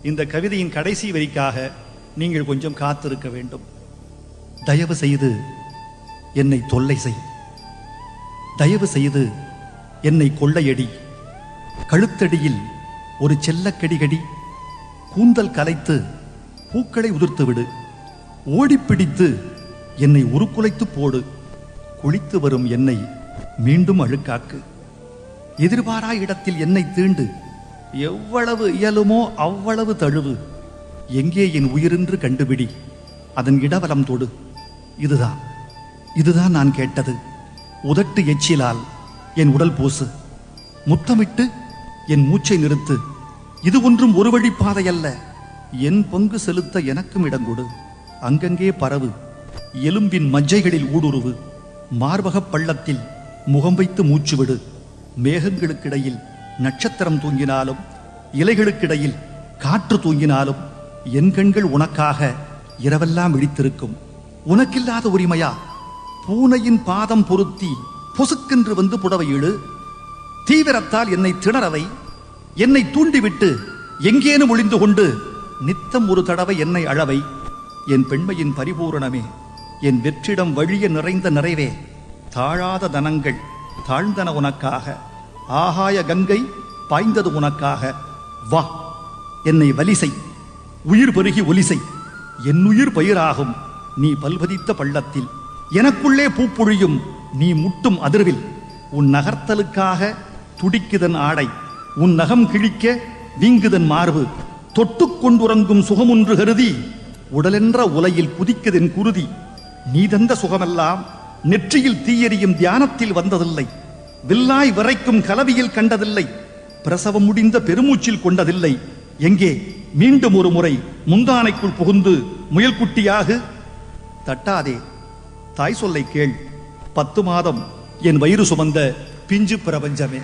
இந்த கவிதையின் கடைசி வரிக்காக நீங்கள் கொஞ்சம் காத்திருக்க வேண்டும். தயவு செய்து என்னை தொல்லை செய், தயவு செய்து என்னை கொள்ளையடி, கழுத்தடியில் ஒரு செல்லக்கடிகடி, கூந்தல் கலைத்து பூக்களை உதிர்த்து விடு, ஓடிப்பிடித்து என்னை உருக்குலைத்து போடு, குளித்து வரும் என்னை மீண்டும் அழுக்காக்கு, எதிர்பாரா இடத்தில் என்னை தீண்டு, எவ்வளவு இயலுமோ அவ்வளவு தழுவு, எங்கே என் உயிரென்று கண்டுபிடி, அதன் இடவலம் தொடு. இதுதான் நான் கேட்டது. உதட்டு எச்சிலால் என் உடல் பூசு, முத்தமிட்டு என் மூச்சை நிறுத்து. இது ஒன்றும் ஒரு வழி பாதை அல்ல, என் பங்கு செலுத்த எனக்கும் இடங்கொடு. அங்கங்கே பரவு, எலும்பின் மஜ்ஜைகளில் ஊடுருவு, மார்பகப் பள்ளத்தில் முகம் வைத்து மூச்சு விடு. மேகங்களுக்கிடையில் நட்சத்திரம் தூங்கினாலும், இலைகளுக்கிடையில் காற்று தூங்கினாலும், என் கண்கள் உனக்காக இரவெல்லாம் விழித்திருக்கும். உனக்கில்லாத உரிமையா? பூனையின் பாதம் பொருத்தி பொசுக்கென்று வந்து புடவை இழு. தீவிரத்தால் என்னை திணறவை, என்னை தூண்டிவிட்டு எங்கேனும் ஒளிந்து கொண்டு நித்தம் ஒரு தடவை என்னை அழவை. என் பெண்மையின் பரிபூரணமே, என் வெற்றிடம் வழிய நிறைந்த நிறைவே, தாழாத தனங்கள் தாழ்ந்தன உனக்காக, ஆகாய கங்கை பாய்ந்தது உனக்காக. வா, என்னை வலிசை, உயிர் பெருகி ஒலிசை. என் உயிர் பயிராகும் நீ பல்வதித்த பள்ளத்தில், எனக்குள்ளே பூப்பொழியும் நீ முட்டும் அதிர்வில். உன் நகர்த்தலுக்காக துடிக்குதன் ஆடை, உன் நகம் கிழிக்க வீங்குதன் மார்பு. தொட்டுக் கொண்டுறங்கும் சுகமொன்று கருதி உடலென்ற உலையில் குதிக்குதன் குருதி. நீ தந்த சுகமெல்லாம் நெற்றியில் தீயெறியும் தியானத்தில் வந்ததில்லை, வில்லாய் விரைக்கும் கலவியில் கண்டதில்லை, பிரசவம் முடிந்த பெருமூச்சில் கொண்டதில்லை. எங்கே மீண்டும் ஒரு முறை முந்தானைக்குள் புகுந்து முயல்குட்டியாகு. தட்டாதே, தாய் சொல்லை கேள். 10 மாதம் என் வயிறு சுமந்த பிஞ்சு பிரபஞ்சமே.